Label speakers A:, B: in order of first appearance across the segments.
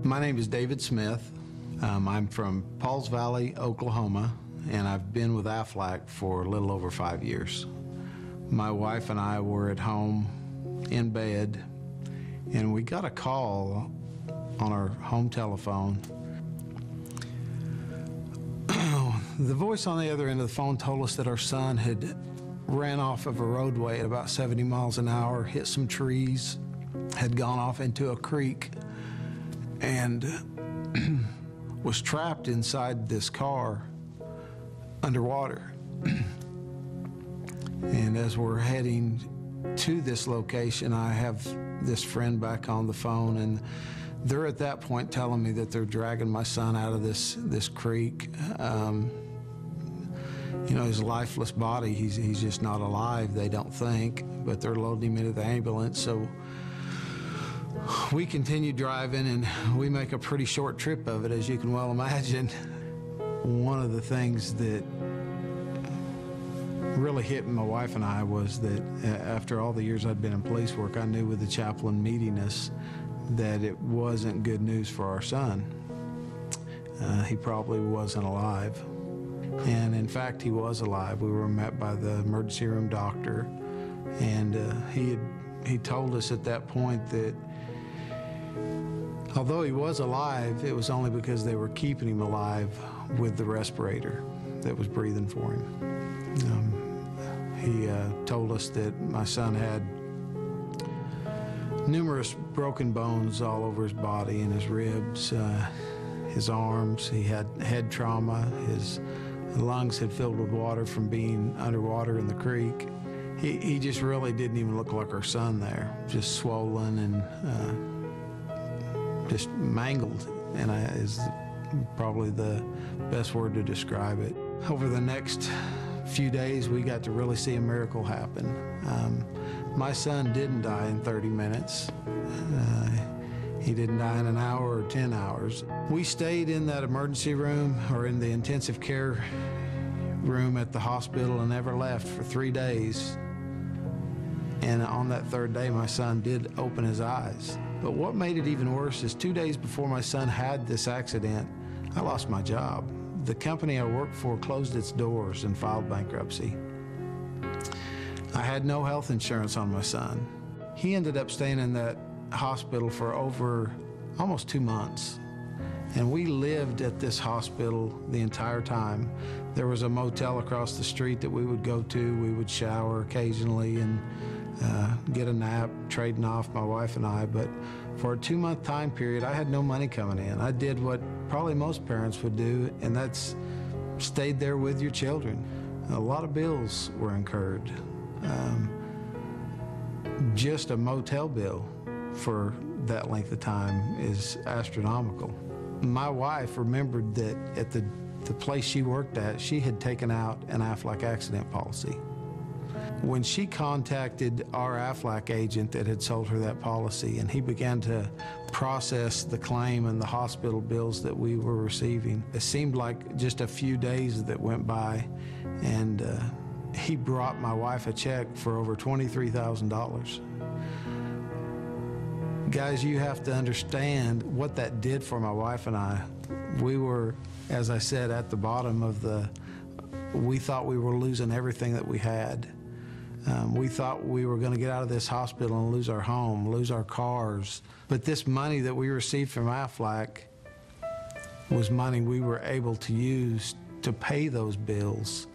A: My name is David Smith. I'm from Pauls Valley, Oklahoma, and I've been with Aflac for a little over 5 years. My wife and I were at home in bed, and we got a call on our home telephone. The voice on the other end of the phone told us that our son had ran off of a roadway at about 70 miles an hour, hit some trees, had gone off into a creek, and was trapped inside this car underwater. And as we're heading to this location, I have this friend back on the phone, and they're at that point telling me that they're dragging my son out of this creek. You know, his lifeless body, he's just not alive, they don't think, but they're loading him into the ambulance. So we continue driving, and we make a pretty short trip of it, as you can well imagine. One of the things that really hit my wife and I was that after all the years I'd been in police work, I knew with the chaplain meeting us that it wasn't good news for our son. He probably wasn't alive. And in fact, he was alive. We were met by the emergency room doctor, and he told us at that point that although he was alive, it was only because they were keeping him alive with the respirator that was breathing for him. He told us that my son had numerous broken bones all over his body and his ribs, his arms. He had head trauma. His lungs had filled with water from being underwater in the creek. He just really didn't even look like our son there, just swollen and just mangled, and is probably the best word to describe it. Over the next few days, we got to really see a miracle happen. My son didn't die in 30 minutes. He didn't die in an hour or 10 hours. We stayed in that emergency room or in the intensive care room at the hospital and never left for 3 days. And on that third day, my son did open his eyes. But what made it even worse is 2 days before my son had this accident, I lost my job. The company I worked for closed its doors and filed bankruptcy. I had no health insurance on my son. He ended up staying in that hospital for over almost 2 months. And we lived at this hospital the entire time. There was a motel across the street that we would go to. We would shower occasionally and get a nap, trading off, my wife and I. But for a 2-month time period, I had no money coming in. I did what probably most parents would do, and that's stayed there with your children. A lot of bills were incurred. Just a motel bill for that length of time is astronomical. My wife remembered that at the place she worked at, she had taken out an Aflac accident policy. When she contacted our Aflac agent that had sold her that policy, and he began to process the claim and the hospital bills that we were receiving, it seemed like just a few days that went by, and he brought my wife a check for over $23,000. Guys, you have to understand what that did for my wife and I. We were, as I said, at the bottom of we thought we were losing everything that we had. We thought we were going to get out of this hospital and lose our home, lose our cars. But this money that we received from Aflac was money we were able to use to pay those bills,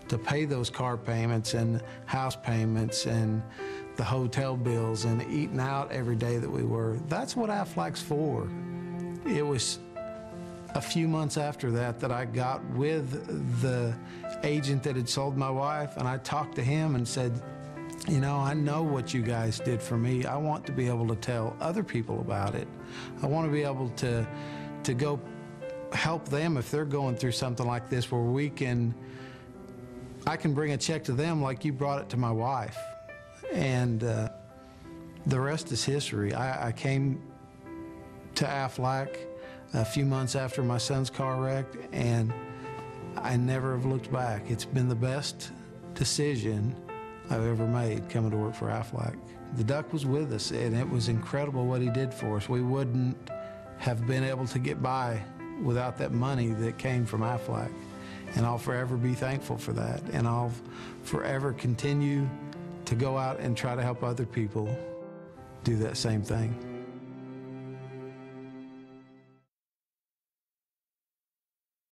A: to pay those car payments and house payments and the hotel bills and eating out every day that we were. That's what Aflac's for. It was a few months after that I got with the agent that had sold my wife, and I talked to him and said, you know, I know what you guys did for me. I want to be able to tell other people about it. I want to be able to go help them if they're going through something like this, where I can bring a check to them like you brought it to my wife. And the rest is history. I came to Aflac a few months after my son's car wrecked, and I never have looked back. It's been the best decision I've ever made, coming to work for Aflac. The Duck was with us, and it was incredible what he did for us. We wouldn't have been able to get by without that money that came from Aflac. And I'll forever be thankful for that. And I'll forever continue to go out and try to help other people do that same thing.